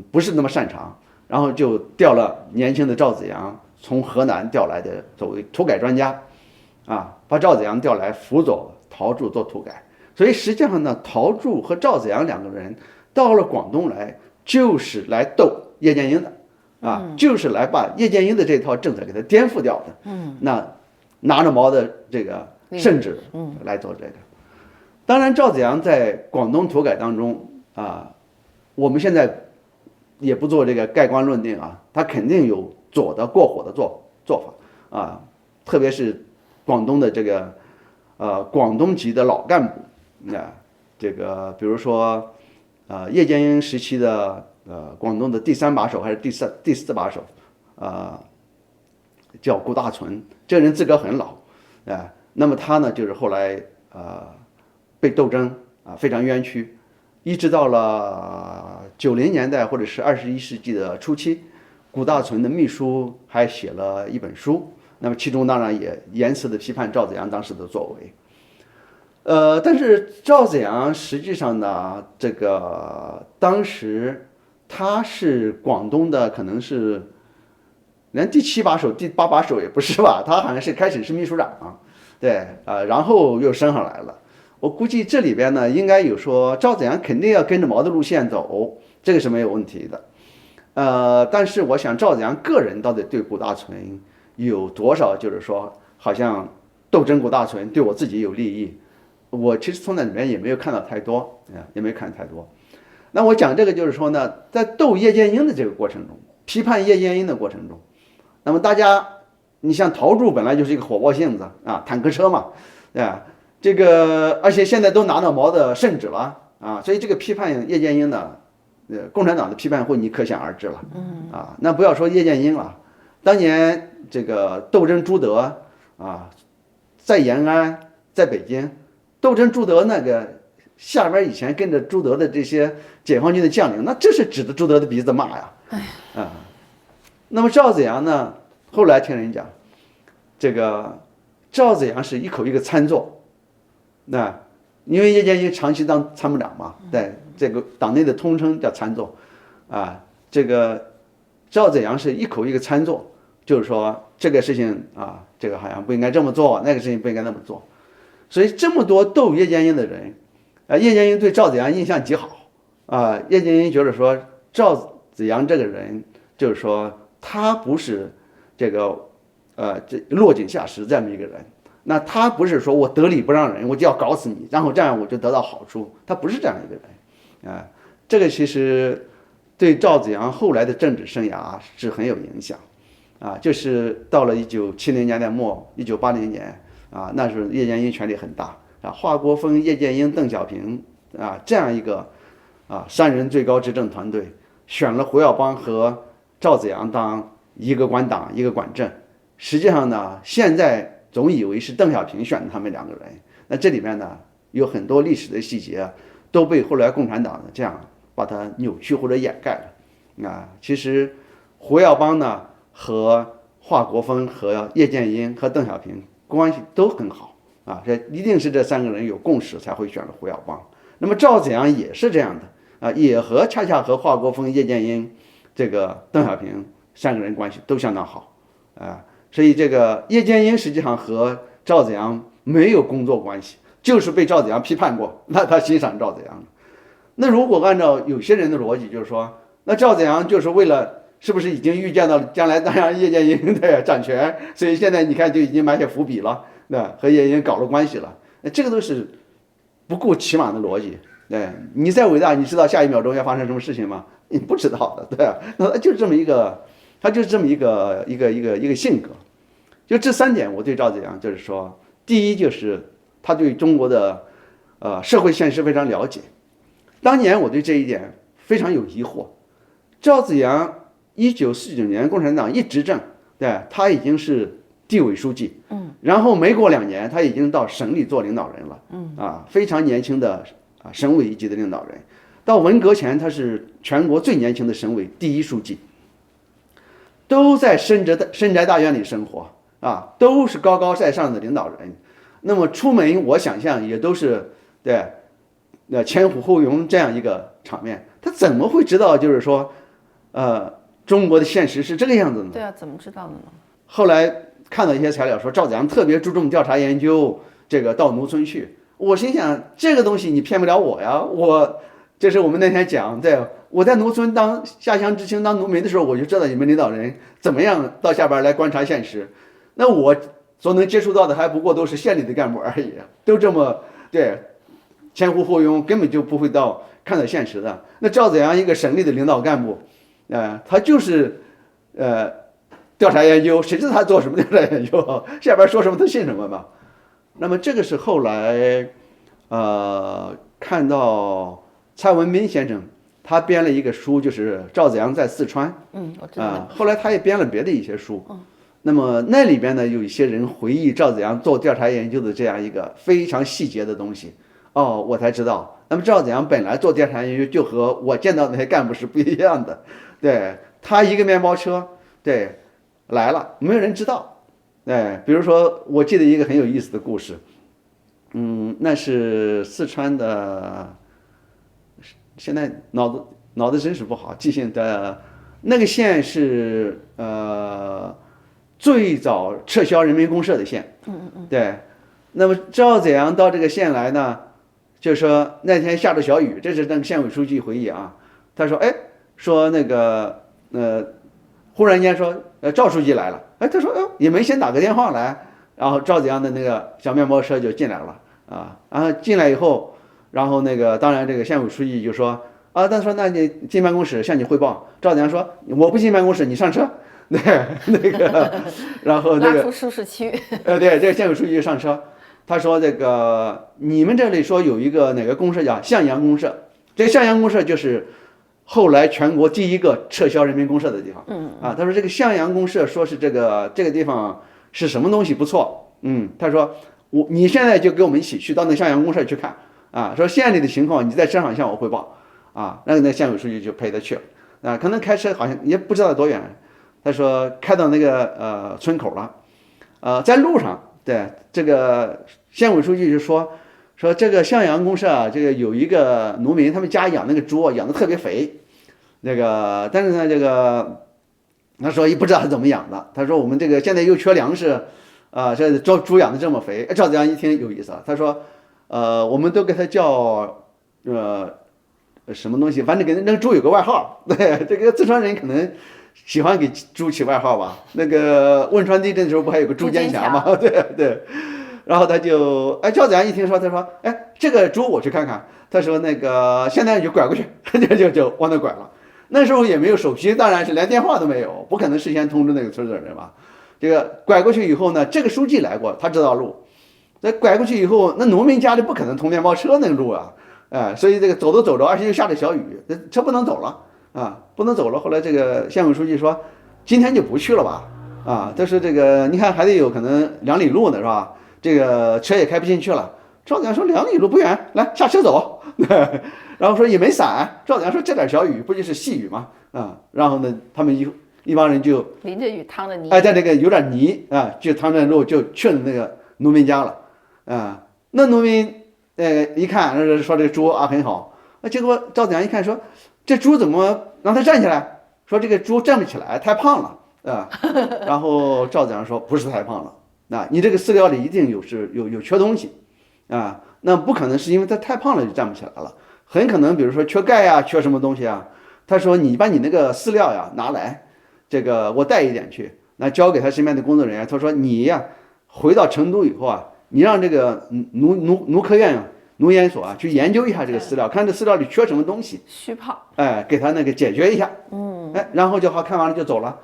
不是那么擅长，然后就调了年轻的赵子阳，从河南调来的作为土改专家。把赵子阳调来辅佐陶铸做土改，所以实际上呢，陶铸和赵子阳两个人到了广东来，就是来斗叶剑英的，就是来把叶剑英的这套政策给他颠覆掉的。那拿着毛的这个圣旨来做这个。当然，赵子阳在广东土改当中我们现在也不做这个盖棺论定他肯定有左的过火的做法特别是。广东的这个广东籍的老干部这个比如说叶剑英时期的广东的第3把手还是第4把手叫顾大存，这个人资格很老那么他呢就是后来被斗争非常冤屈，一直到了90年代或者是21世纪的初期，顾大存的秘书还写了一本书。那么其中当然也严词的批判赵子阳当时的作为，但是赵子阳实际上呢，这个当时他是广东的，可能是连第7把手、第8把手也不是吧？他好像是开始是秘书长，对然后又升上来了。我估计这里边呢，应该有说赵子阳肯定要跟着毛的路线走，这个是没有问题的。但是我想赵子阳个人到底对谷大存有多少，就是说好像斗争谷大存对我自己有利益，我其实从那里面也没有看到太多，也没有看太多。那我讲这个就是说呢，在斗叶剑英的这个过程中，批判叶剑英的过程中，那么大家，你像陶铸本来就是一个火爆性子啊，坦克车嘛，对吧？这个而且现在都拿到毛的圣旨了啊，所以这个批判叶剑英呢，共产党的批判会你可想而知了，那不要说叶剑英了，当年这个斗争朱德啊，在延安，在北京，斗争朱德那个下边以前跟着朱德的这些解放军的将领，那这是指着朱德的鼻子骂呀，那么赵子阳呢，后来听人讲，这个赵子阳是一口一个参座，那因为叶剑英长期当参谋长嘛，在这个党内的通称叫参座，这个赵子阳是一口一个参座，就是说这个事情这个好像不应该这么做，那个事情不应该那么做，所以这么多斗叶剑英的人，叶剑英对赵子阳印象极好，叶剑英觉得说赵子阳这个人就是说他不是这个这落井下石这么一个人。那他不是说我得理不让人，我就要搞死你，然后这样我就得到好处，他不是这样一个人，这个其实对赵子阳后来的政治生涯是很有影响，就是到了1970年代末，1980年那时候叶剑英权力很大，华国锋、叶剑英、邓小平这样一个三人最高执政团队，选了胡耀邦和赵子阳当一个管党一个管政，实际上呢，现在总以为是邓小平选的他们两个人，那这里面呢有很多历史的细节都被后来共产党这样把它扭曲或者掩盖了。其实胡耀邦呢和华国锋和叶剑英和邓小平关系都很好这一定是这三个人有共识才会选了胡耀邦。那么赵子阳也是这样的也恰恰和华国锋、叶剑英、这个邓小平三个人关系都相当好所以这个叶剑英实际上和赵子阳没有工作关系，就是被赵子阳批判过，那他欣赏赵子阳。那如果按照有些人的逻辑，就是说，那赵子阳就是为了是不是已经预见到将来当然叶剑英的掌权，所以现在你看就已经埋下伏笔了，和叶剑英搞了关系了，这个都是不顾起码的逻辑。你再伟大，你知道下一秒钟要发生什么事情吗？你不知道的，对吧？那就是这么一个，他就是这么一个性格。就这三点，我对赵子阳就是说，第一就是他对中国的社会现实非常了解。当年我对这一点非常有疑惑。赵子阳1949年共产党一执政，对，他已经是地委书记，然后没过2年，他已经到省里做领导人了，非常年轻的省委一级的领导人。到文革前，他是全国最年轻的省委第1书记，都在深宅大院里生活。都是高高在上的领导人，那么出门我想象也都是对，前呼后拥这样一个场面，他怎么会知道就是说，中国的现实是这个样子呢？对啊，怎么知道的呢？后来看到一些材料说赵子阳特别注重调查研究，这个到农村去，我心想这个东西你骗不了我呀，就是我们那天讲，对，我在农村当下乡知青当农民的时候，我就知道你们领导人怎么样到下边来观察现实。那我所能接触到的还不过都是县里的干部而已，都这么对前呼后拥，根本就不会看到现实的。那赵子阳一个省里的领导干部，他就是调查研究，谁知道他做什么调查研究？下边说什么他信什么嘛。那么这个是后来看到蔡文斌先生他编了一个书，就是赵子阳在四川，我知道。后来他也编了别的一些书，那么那里边呢，有一些人回忆赵子阳做调查研究的这样一个非常细节的东西，我才知道，那么赵子阳本来做调查研究就和我见到的那些干部是不一样的，对，他一个面包车，对，来了，没有人知道，比如说我记得一个很有意思的故事，那是四川的，现在脑子真是不好，记性的，那个县是最早撤销人民公社的县，对，那么赵子阳到这个县来呢，就是说那天下着小雨，这是那个县委书记回忆他说，说那个忽然间说赵书记来了，哎，他说也没先打个电话来，然后赵子阳的那个小面包车就进来了啊，然后进来以后，然后那个当然这个县委书记就说啊，他说那你进办公室向你汇报，赵子阳说我不进办公室，你上车。对，那个，然后那个拉出舒适区。对，这个县委书记就上车，他说这个你们这里说有一个哪个公社叫向阳公社，这个向阳公社就是后来全国第一个撤销人民公社的地方。他说这个向阳公社说是这个地方是什么东西不错，他说你现在就跟我们一起去到那向阳公社去看啊，说县里的情况你在车上向我汇报啊，那县委书记就陪他去了啊，可能开车好像也不知道多远。他说开到那个村口了，在路上，对这个县委书记就说这个向阳公社啊，这个有一个农民，他们家养那个猪养的特别肥，那个但是呢这个他说也不知道他怎么养的，他说我们这个现在又缺粮食，这猪养的这么肥，赵子阳一听有意思了，他说我们都给他叫什么东西，反正给那个猪有个外号，对这个四川人可能。喜欢给猪起外号吧？那个汶川地震的时候不还有个猪坚强吗？对。然后他就，赵子阳一听说，他说，这个猪我去看看。他说那个现在就拐过去，就往那拐了。那时候也没有手机，当然是连电话都没有，不可能事先通知那个村子的人吧。这个拐过去以后呢，这个书记来过，他知道路。那拐过去以后，那农民家里不可能通面包车那个路啊，所以这个走着走着，而且又下着小雨，车不能走了。不能走了。后来这个县委书记说，今天就不去了吧。但是这个你看还得有可能2里路呢，是吧？这个车也开不进去了。赵子阳说2里路不远，来下车走。然后说也没伞。赵子阳说这点小雨不就是细雨吗？然后呢，他们一帮人就淋着雨趟着泥，在这个有点泥就趟着路就去了那个农民家了。那农民一看说这个猪很好，结果赵子阳一看说。这猪怎么让它站起来？说这个猪站不起来，太胖了，然后赵子阳说不是太胖了，你这个饲料里一定有缺东西，那不可能是因为它太胖了就站不起来了，很可能比如说缺钙呀，缺什么东西啊。他说你把你那个饲料呀拿来，这个我带一点去，那交给他身边的工作人员。他说你呀回到成都以后啊，你让这个农科院农研所去研究一下这个饲料，看这饲料里缺什么东西，虚胖，给他那个解决一下，然后就好，看完了就走了。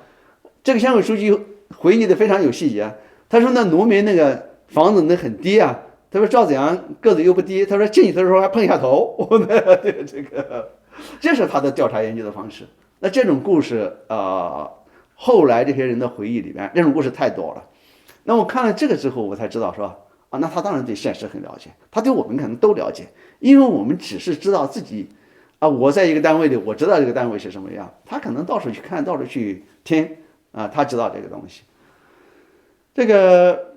这个县委书记回忆的非常有细节，他说那农民那个房子那很低啊，他说赵子阳个子又不低，他说进去的时候还碰一下头，这是他的调查研究的方式。那这种故事后来这些人的回忆里边，这种故事太多了。那我看了这个之后，我才知道说。那他当然对现实很了解，他对我们可能都了解，因为我们只是知道自己，我在一个单位里，我知道这个单位是什么样，他可能到处去看，到处去听，他知道这个东西。这个，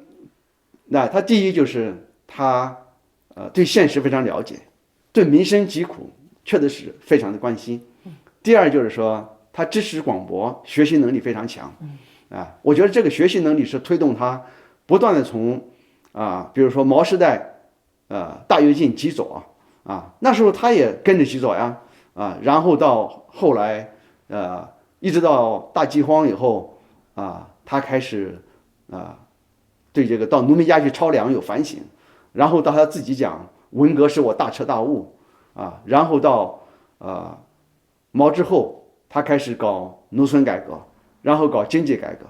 他第一就是他，对现实非常了解，对民生疾苦确实是非常的关心。第二就是说他知识广博，学习能力非常强，我觉得这个学习能力是推动他不断的从。比如说毛时代，大跃进极左那时候他也跟着极左呀，然后到后来，一直到大饥荒以后，他开始对这个到农民家去抄粮有反省，然后到他自己讲文革是我大彻大悟然后到毛之后，他开始搞农村改革，然后搞经济改革，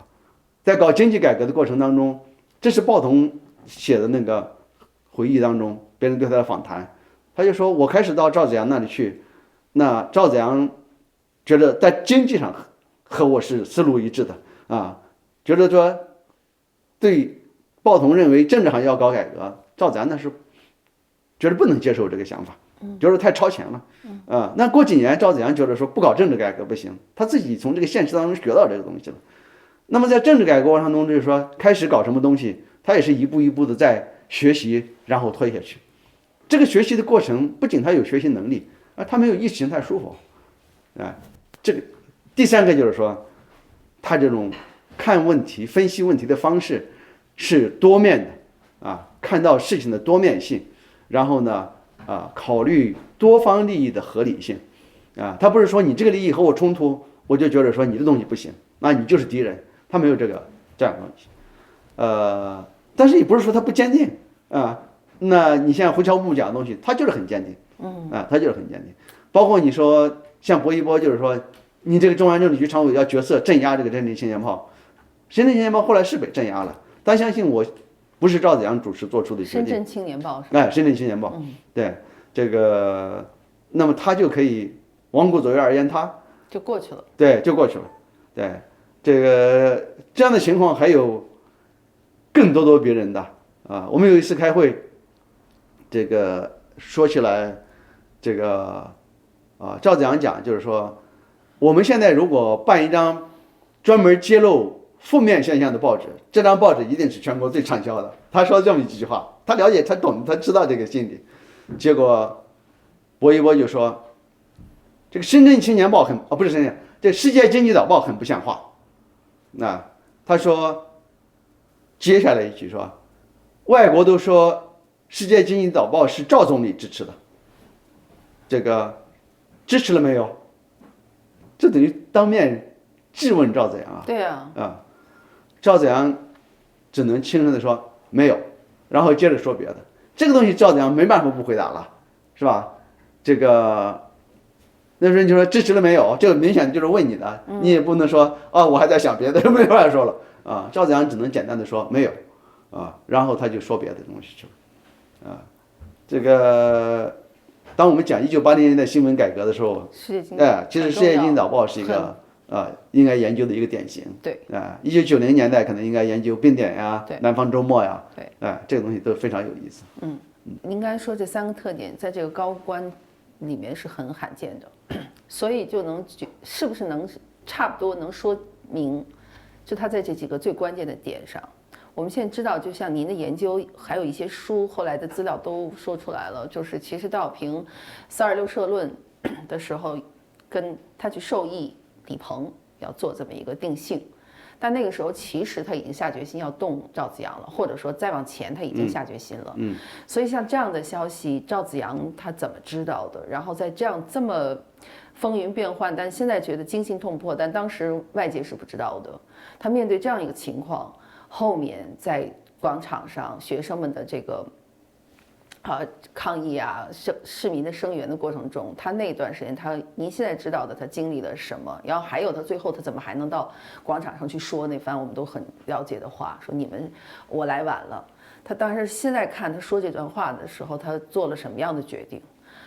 在搞经济改革的过程当中，这是鲍同。写的那个回忆当中，别人对他的访谈，他就说我开始到赵子阳那里去，那赵子阳觉得在经济上和我是思路一致的觉得说对鲍同认为政治上要搞改革，赵子阳那是觉得不能接受这个想法，觉得太超前了那过几年赵子阳觉得说不搞政治改革不行，他自己从这个现实当中学到这个东西了。那么在政治改革过程中，就是说开始搞什么东西，他也是一步一步的在学习，然后推下去。这个学习的过程，不仅他有学习能力，他没有意识形态束缚，这个第三个就是说，他这种看问题、分析问题的方式是多面的，看到事情的多面性，然后呢，考虑多方利益的合理性，他不是说你这个利益和我冲突，我就觉得说你的东西不行，那你就是敌人，他没有这样的东西。但是也不是说他不坚定啊。那你像胡乔木讲的东西，他就是很坚定，他就是很坚定。包括你说像薄一波，就是说你这个中央政治局常委要角色镇压这个深圳青年炮，深圳青年炮后来是被镇压了，但相信我，不是赵紫阳主持做出的决定。深圳青年报是吧？深圳青年报，对这个，那么他就可以罔顾左右而言他，就过去了。对，就过去了。对，这样的情况还有更多别人的啊。我们有一次开会，这个说起来，这个赵紫阳讲就是说，我们现在如果办一张专门揭露负面现象的报纸，这张报纸一定是全国最畅销的。他说这么几句话，他了解，他懂，他知道这个心理。结果薄一波就说，这个深圳青年报不是深圳，这世界经济早报很不像话。那他说，接下来一句说，外国都说世界经济早报是赵总理支持的，这个支持了没有？这等于当面质问赵紫阳啊。对啊。赵紫阳只能轻声的说没有，然后接着说别的。这个东西赵紫阳没办法不回答了，是吧？这个那时候你就说支持了没有，这个明显就是问你的，你也不能说我还在想别的，没办法说了啊。赵紫阳只能简单的说没有啊，然后他就说别的东西去了啊。这个当我们讲1980年代新闻改革的时候，其实世界经济早报是一个应该研究的一个典型。对1990年代可能应该研究冰点呀、南方周末呀，对，这个东西都非常有意思。应该说这3个特点在这个高官里面是很罕见的，所以就能是不是能差不多能说明，就他在这几个最关键的点上。我们现在知道，就像您的研究，还有一些书后来的资料都说出来了，就是其实邓小平426社论的时候，跟他去授意李鹏要做这么一个定性，但那个时候其实他已经下决心要动赵紫阳了，或者说再往前他已经下决心了。所以像这样的消息，赵紫阳他怎么知道的？然后在这么风云变幻，但现在觉得惊心动魄，但当时外界是不知道的。他面对这样一个情况，后面在广场上学生们的这个抗议啊，市民的声援的过程中，他那段时间您现在知道的他经历了什么？然后还有他最后他怎么还能到广场上去说那番我们都很了解的话，说我来晚了。他当时现在看他说这段话的时候，他做了什么样的决定？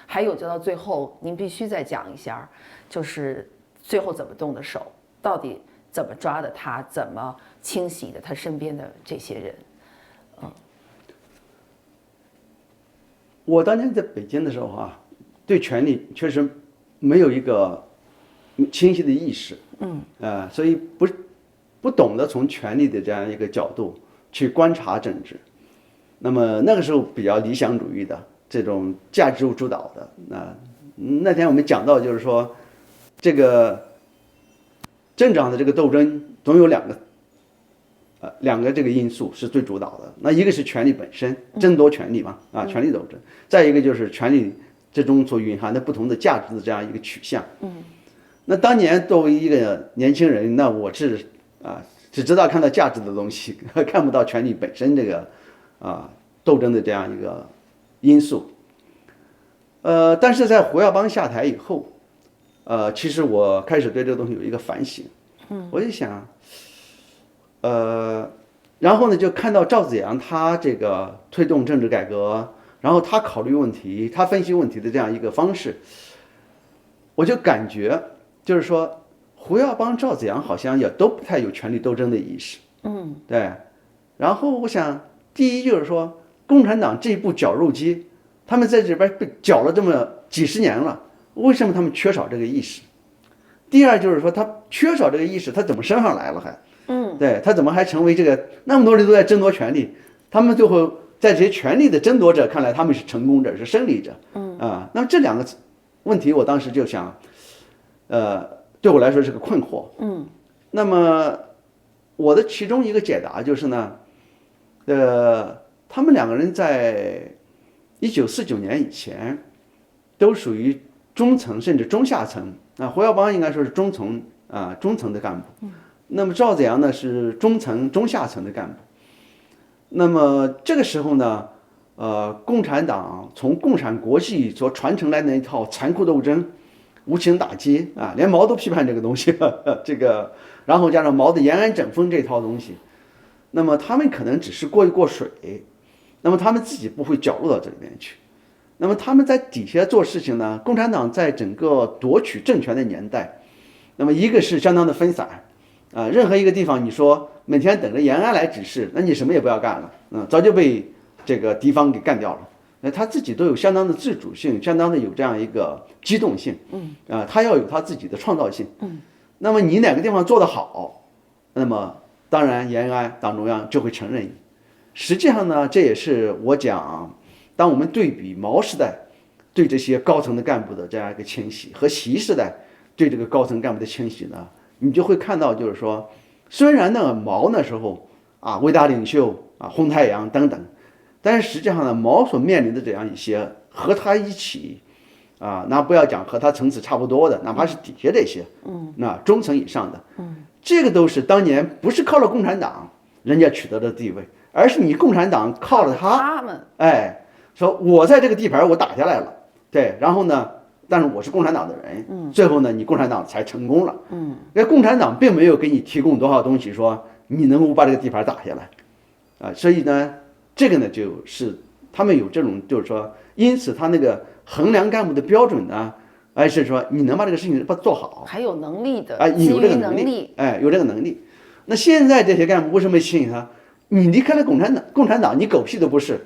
还有就到最后您必须再讲一下，就是最后怎么动的手，到底怎么抓的他，怎么清洗的他身边的这些人。我当年在北京的时候对权力确实没有一个清晰的意识，所以不懂得从权力的这样一个角度去观察政治。那么那个时候比较理想主义的这种价值主导的，那天我们讲到就是说，这个政治上的这个斗争总有两个这个因素是最主导的。那一个是权力本身，争夺权力嘛，权力斗争；再一个就是权力之中所蕴含的不同的价值的这样一个取向。那当年作为一个年轻人，那我是只知道看到价值的东西，看不到权力本身这个斗争的这样一个因素。但是在胡耀邦下台以后，其实我开始对这个东西有一个反省。我就想，然后呢，就看到赵紫阳他这个推动政治改革，然后他考虑问题、他分析问题的这样一个方式，我就感觉就是说，胡耀邦、赵紫阳好像也都不太有权力斗争的意识。对。然后我想，第一就是说，共产党这一部绞肉机，他们在这边被绞了这么几十年了，为什么他们缺少这个意识？第二就是说，他缺少这个意识，他怎么升上来了还？对，他怎么还成为这个那么多人都在争夺权力，他们最后在这些权力的争夺者看来，他们是成功者，是胜利者。那么这两个问题，我当时就想，对我来说是个困惑。那么我的其中一个解答就是呢，他们两个人在1949年以前都属于中层甚至中下层。胡耀邦应该说是中层中层的干部。那么赵子阳呢是中层、中下层的干部。那么这个时候呢，共产党从共产国际所传承来的那一套残酷斗争、无情打击啊，连毛都批判这个东西，这个，然后加上毛的延安整风这套东西，那么他们可能只是过一过水，那么他们自己不会搅入到这里面去。那么他们在底下做事情呢，共产党在整个夺取政权的年代，那么一个是相当的分散，任何一个地方你说每天等着延安来指示，那你什么也不要干了，早就被这个敌方给干掉了。那他自己都有相当的自主性，相当的有这样一个机动性，他要有他自己的创造性，那么你哪个地方做得好，那么当然延安党中央就会承认你。实际上呢，这也是我讲，当我们对比毛时代对这些高层的干部的这样一个迁徙和习时代对这个高层干部的迁徙呢，你就会看到，就是说，虽然呢毛那时候伟大领袖红太阳等等，但是实际上呢，毛所面临的这样一些和他一起那不要讲和他层次差不多的，哪怕是底下这些，那中层以上的，这个都是当年不是靠了共产党人家取得的地位，而是你共产党靠了他们，说我在这个地盘我打下来了，对，然后呢，但是我是共产党的人，最后呢，你共产党才成功了，那共产党并没有给你提供多少东西，说你能够把这个地盘打下来，所以呢，这个呢就是他们有这种，就是说，因此他那个衡量干部的标准呢，是说你能把这个事情做好，还有能力的，有这个能力，有这个能力。那现在这些干部为什么吸引他？你离开了共产党，你狗屁都不是。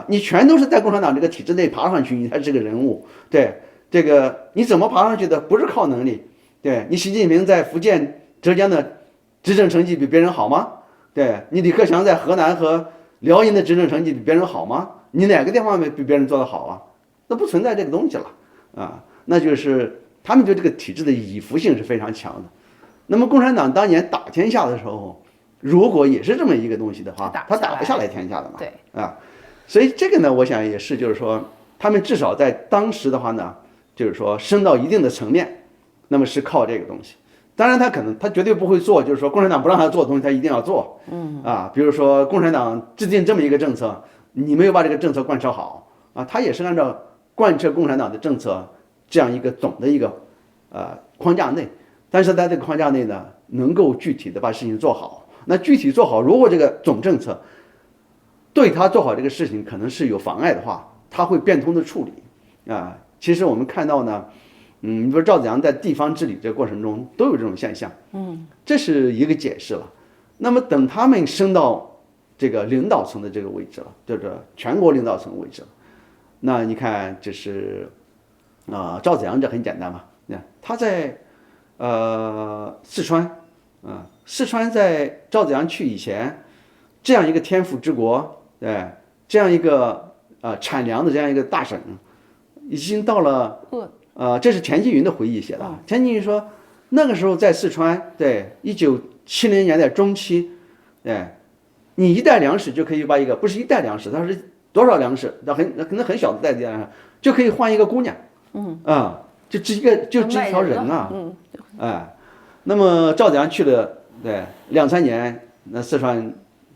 你全都是在共产党这个体制内爬上去，你才是个人物。对，这个你怎么爬上去的？不是靠能力。对，你习近平在福建、浙江的执政成绩比别人好吗？对，你李克强在河南和辽宁的执政成绩比别人好吗？你哪个地方比别人做得好啊？那不存在这个东西了那就是他们对这个体制的以服性是非常强的。那么共产党当年打天下的时候，如果也是这么一个东西的话，他打不下来天下的嘛。对所以这个呢，我想也是，就是说，他们至少在当时的话呢，就是说升到一定的层面，那么是靠这个东西。当然，他绝对不会做，就是说共产党不让他做的东西，他一定要做。比如说共产党制定这么一个政策，你没有把这个政策贯彻好他也是按照贯彻共产党的政策这样一个总的一个框架内，但是在这个框架内呢，能够具体的把事情做好。那具体做好，如果这个总政策对他做好这个事情可能是有妨碍的话，他会变通的处理其实我们看到呢，你说赵子阳在地方治理这个过程中都有这种现象，这是一个解释了。那么等他们升到这个领导层的这个位置了，就是全国领导层位置了，那你看这是赵子阳这很简单嘛，他在四川四川在赵子阳去以前，这样一个天府之国，这样一个产粮的这样一个大省，已经到了这是田纪云的回忆写的。田纪云说，那个时候在四川，对，1970年代中期，你一袋粮食就可以把一个不是一袋粮食，它是多少粮食？可能很小的袋子就可以换一个姑娘，就这一条人那么赵子阳去了2-3年，那四川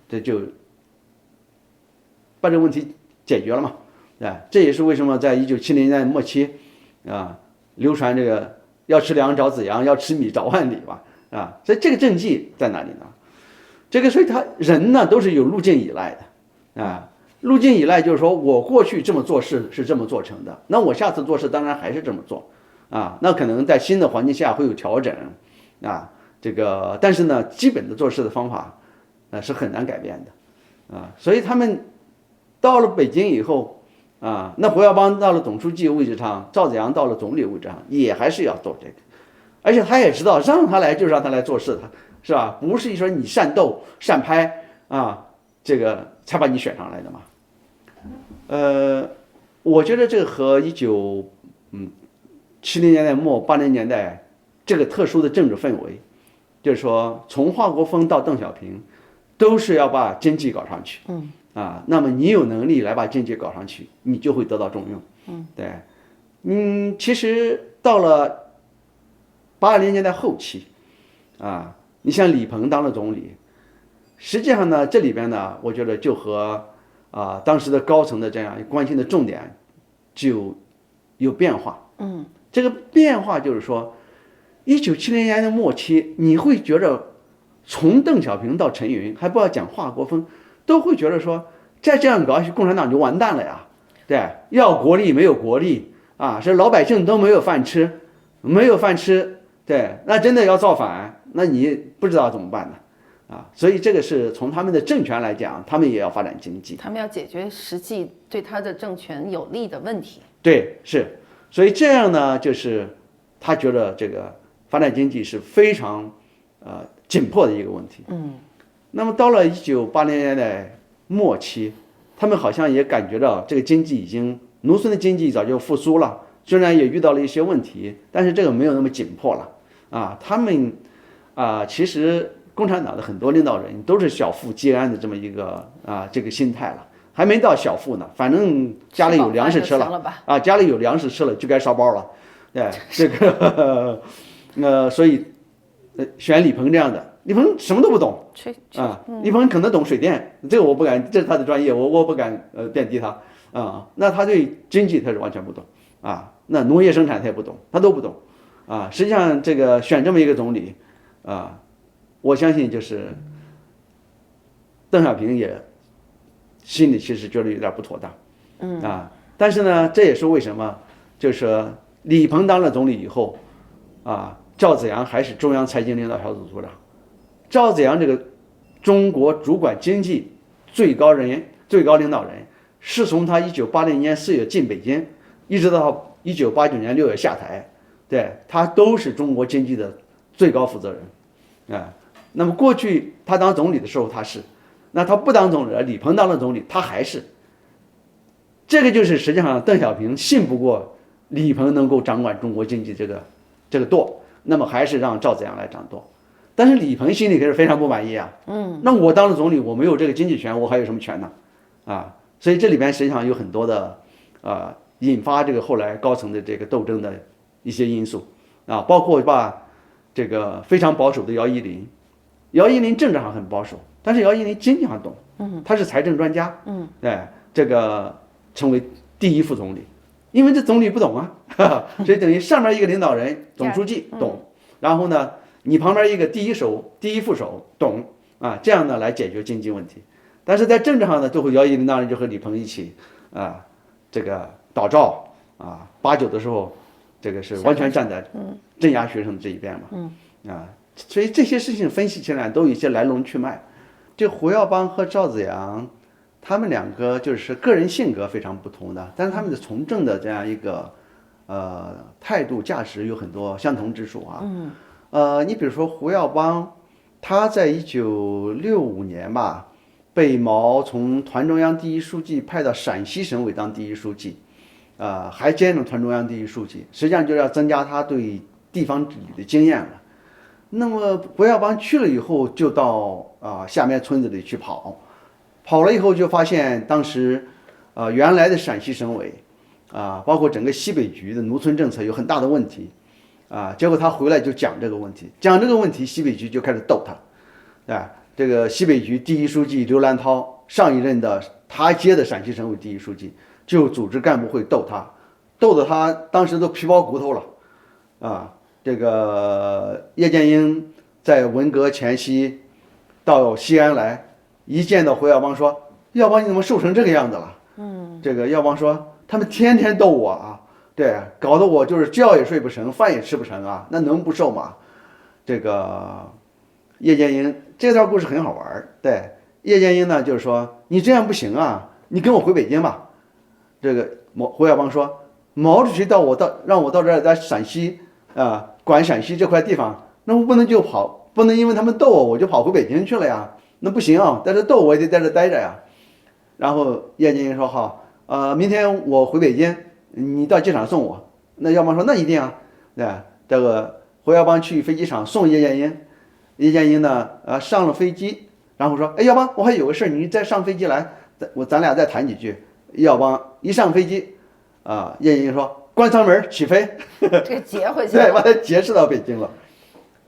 这就把这个问题解决了嘛，这也是为什么在1970年代末期流传这个要吃粮找子阳，要吃米找万里吧所以这个政绩在哪里呢？这个所以他人呢都是有路径依赖的路径依赖就是说我过去这么做事是这么做成的，那我下次做事当然还是这么做那可能在新的环境下会有调整这个但是呢基本的做事的方法是很难改变的所以他们到了北京以后那胡耀邦到了总书记位置上，赵子阳到了总理位置上，也还是要做这个，而且他也知道让他来就是让他来做事，是吧？不是说你善斗善拍这个才把你选上来的嘛。我觉得这个和1970年代末80年代这个特殊的政治氛围，就是说从华国锋到邓小平，都是要把经济搞上去。那么你有能力来把经济搞上去，你就会得到重用。对，其实到了80年代后期，你像李鹏当了总理，实际上呢，这里边呢，我觉得就和当时的高层的这样关心的重点就有变化。这个变化就是说，1970年的末期，你会觉得从邓小平到陈云，还不要讲华国锋，都会觉得说，再这样搞下去，共产党就完蛋了呀。对，要国力没有国力是老百姓都没有饭吃，没有饭吃，对，那真的要造反，那你不知道怎么办呢？所以这个是从他们的政权来讲，他们也要发展经济，他们要解决实际对他的政权有利的问题。对，是，所以这样呢，就是他觉得这个发展经济是非常紧迫的一个问题。那么到了1980年代末期，他们好像也感觉到这个经济已经，农村的经济早就复苏了，虽然也遇到了一些问题，但是这个没有那么紧迫了。他们其实共产党的很多领导人都是小富即安的这么一个这个心态了，还没到小富呢，反正家里有粮食吃了家里有粮食吃了就该烧包了。对，这个所以选李鹏这样的，李鹏什么都不懂李鹏可能懂水电，这个我不敢，这是他的专业，我不敢贬低他那他对经济他是完全不懂那农业生产他也不懂，他都不懂实际上这个选这么一个总理我相信就是邓小平也心里其实觉得有点不妥当但是呢，这也是为什么，就是说李鹏当了总理以后赵紫阳还是中央财经领导小组组长。赵紫阳这个中国主管经济最高领导人，是从他1980年4月进北京，一直到1989年6月下台，对，他都是中国经济的最高负责人那么过去他当总理的时候他是，那他不当总理，李鹏当了总理，他还是。这个就是实际上邓小平信不过李鹏能够掌管中国经济这个舵，那么还是让赵紫阳来掌舵。但是李鹏心里可是非常不满意那我当了总理，我没有这个经济权，我还有什么权呢？所以这里边实际上有很多的引发这个后来高层的这个斗争的一些因素包括把这个非常保守的姚依林政治上很保守，但是姚依林经济上懂他是财政专家对，这个成为第一副总理，因为这总理不懂所以等于上面一个领导人总书记懂然后呢你旁边一个第一副手懂这样呢来解决经济问题。但是在政治上呢，最后姚依林当然就和李鹏一起这个倒赵89的时候，这个是完全站在镇压学生这一边嘛所以这些事情分析起来都有一些来龙去脉。这胡耀邦和赵紫阳他们两个就是个人性格非常不同的，但是他们的从政的这样一个态度价值有很多相同之处你比如说胡耀邦，他在1965年吧，被毛从团中央第一书记派到陕西省委当第一书记，还兼任团中央第一书记，实际上就是要增加他对地方治理的经验了。那么胡耀邦去了以后，就到下面村子里去跑了以后就发现当时原来的陕西省委包括整个西北局的农村政策有很大的问题。结果他回来就讲这个问题，西北局就开始逗他，这个西北局第一书记刘兰涛上一任的他接的陕西省委第一书记就组织干部会逗得他当时都皮包骨头了这个叶剑英在文革前夕到西安来，一见到胡耀邦说：“耀邦你怎么瘦成这个样子了？”这个耀邦说：“他们天天逗我对，搞得我就是觉也睡不成，饭也吃不成那能不瘦吗？”这个叶剑英这段故事很好玩对，叶剑英呢就是说你这样不行你跟我回北京吧。这个胡耀邦说毛主席让我到这儿在陕西管陕西这块地方，那我不能因为他们逗我就跑回北京去了呀，那不行在这逗我也得在这待着呀。然后叶剑英说好明天我回北京，你到机场送我。那耀邦说那一定对，这个胡耀邦去飞机场送叶剑英呢上了飞机，然后说耀邦我还有个事你再上飞机来，咱俩再谈几句。耀邦一上飞机叶剑英说关舱门起飞，这个劫回去对，了。把他劫持到北京了，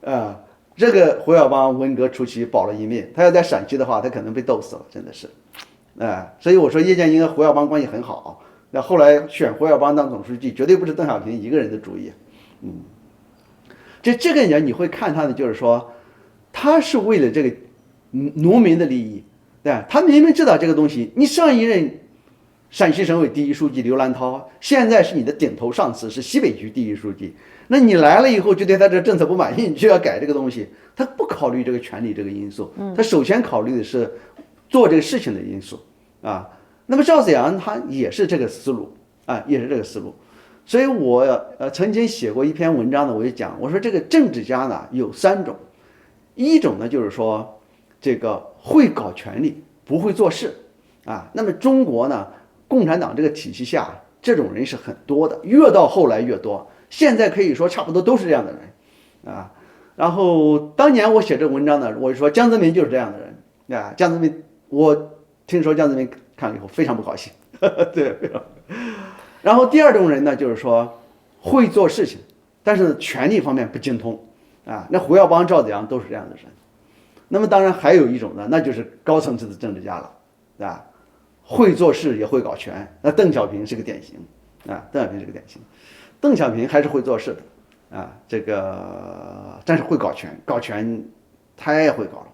啊，这个胡耀邦文革初期保了一命，他要在陕西的话，他可能被斗死了，真的是，所以我说叶剑英和胡耀邦关系很好，那后来选胡耀邦当总书记，绝对不是邓小平一个人的主意，这个人你会看他的，就是说，他是为了这个农民的利益，对吧？他明明知道这个东西，你上一任陕西省委第一书记刘兰涛，现在是你的顶头上司，是西北局第一书记。那你来了以后，就对他这政策不满意，你就要改这个东西，他不考虑这个权力这个因素，他首先考虑的是做这个事情的因素啊。那么赵紫阳他也是这个思路啊，也是这个思路。所以我曾经写过一篇文章呢，我就讲，我说这个政治家呢有3种，一种呢就是说这个会搞权力，不会做事啊。那么中国呢，共产党这个体系下，这种人是很多的，越到后来越多。现在可以说差不多都是这样的人啊。然后当年我写这文章呢，我就说江泽民就是这样的人啊。江泽民，我听说江泽民看了以后非常不高兴，对，非常。然后第2种人呢，就是说会做事情，但是权力方面不精通啊。那胡耀邦、赵紫阳都是这样的人。那么当然还有一种呢，那就是高层次的政治家了，对吧？会做事也会搞权。那邓小平是个典型啊，邓小平是个典型。邓小平还是会做事的啊，这个但是会搞权，搞权他也会搞了。